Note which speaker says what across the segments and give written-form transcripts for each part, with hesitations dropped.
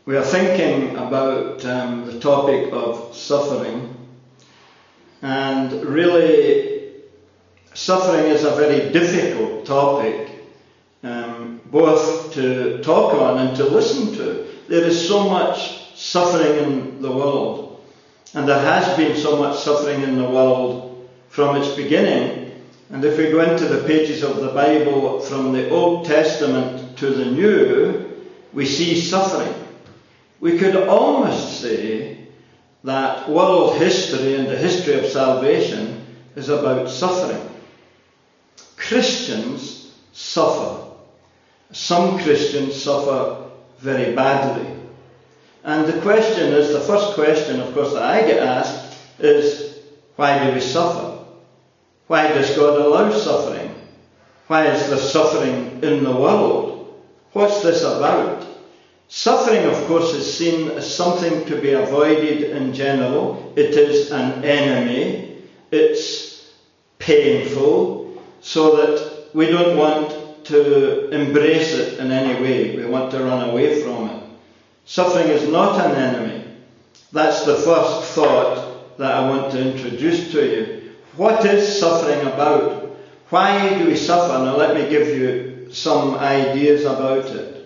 Speaker 1: We are thinking about the topic of suffering, and really suffering is a very difficult topic, both to talk on and to listen to. There is so much suffering in the world, and there has been so much suffering in the world from its beginning. And if we go into the pages of the Bible from the Old Testament to the New, we see suffering. We could almost say that world history and the history of salvation is about suffering. Christians suffer. Some Christians suffer very badly. And the question is, the first question, of course, that I get asked is, why do we suffer? Why does God allow suffering? Why is there suffering in the world? What's this about? Suffering, of course, is seen as something to be avoided in general. It is an enemy. It's painful, so that we don't want to embrace it in any way. We want to run away from it. Suffering is not an enemy. That's the first thought that I want to introduce to you. What is suffering about? Why do we suffer? Now let me give you some ideas about it.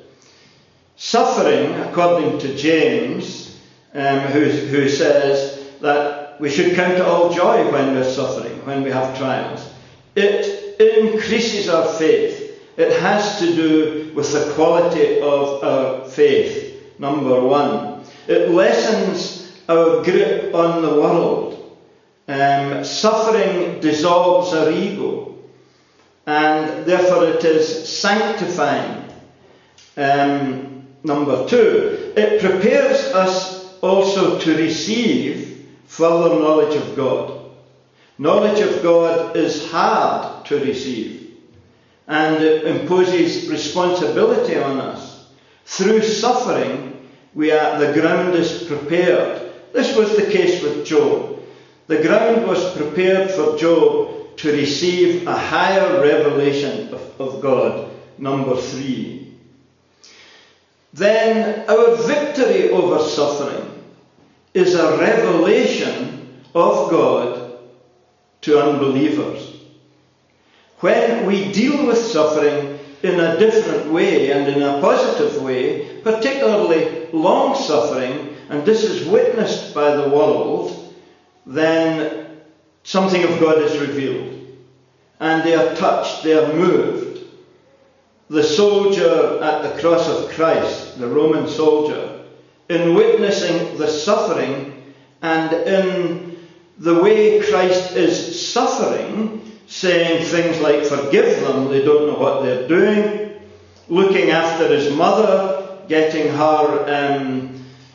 Speaker 1: Suffering, according to James, who says that we should count it all joy when we're suffering, when we have trials. It increases our faith. It has to do with the quality of our faith, number one. It lessens our grip on the world. Suffering dissolves our ego, and therefore it is sanctifying. Number two, it prepares us also to receive further knowledge of God. Knowledge of God is hard to receive, and it imposes responsibility on us. Through suffering, the ground is prepared. This was the case with Job. The ground was prepared for Job to receive a higher revelation of God. Number three. Then our victory over suffering is a revelation of God to unbelievers. When we deal with suffering in a different way and in a positive way, particularly long suffering, and this is witnessed by the world, then something of God is revealed. And they are touched, they are moved. The soldier at the cross of Christ, the Roman soldier, in witnessing the suffering and in the way Christ is suffering, saying things like, forgive them, they don't know what they're doing, looking after his mother, getting her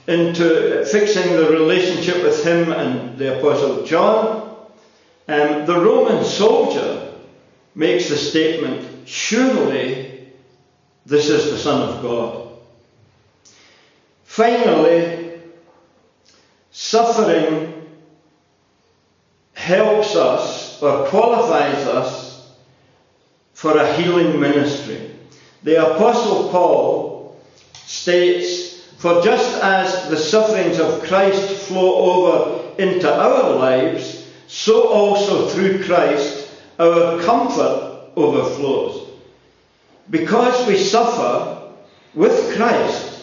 Speaker 1: into fixing the relationship with him and the Apostle John. The Roman soldier makes the statement, surely this is the Son of God. Finally, suffering helps us or qualifies us for a healing ministry. The Apostle Paul states, for just as the sufferings of Christ flow over into our lives, so also through Christ our comfort overflows. Because we suffer with Christ.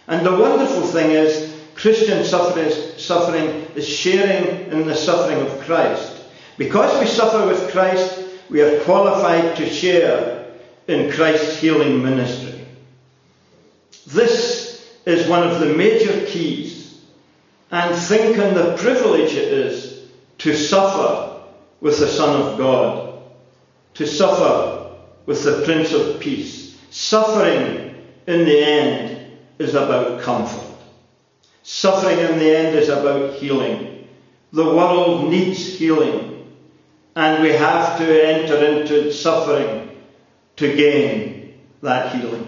Speaker 1: And the wonderful thing is, Christian suffering is sharing in the suffering of Christ. Because we suffer with Christ, we are qualified to share in Christ's healing ministry. This is one of the major keys. And think on the privilege it is to suffer with the Son of God, to suffer with the Prince of Peace. Suffering in the end is about comfort. Suffering in the end is about healing. The world needs healing, and we have to enter into suffering to gain that healing.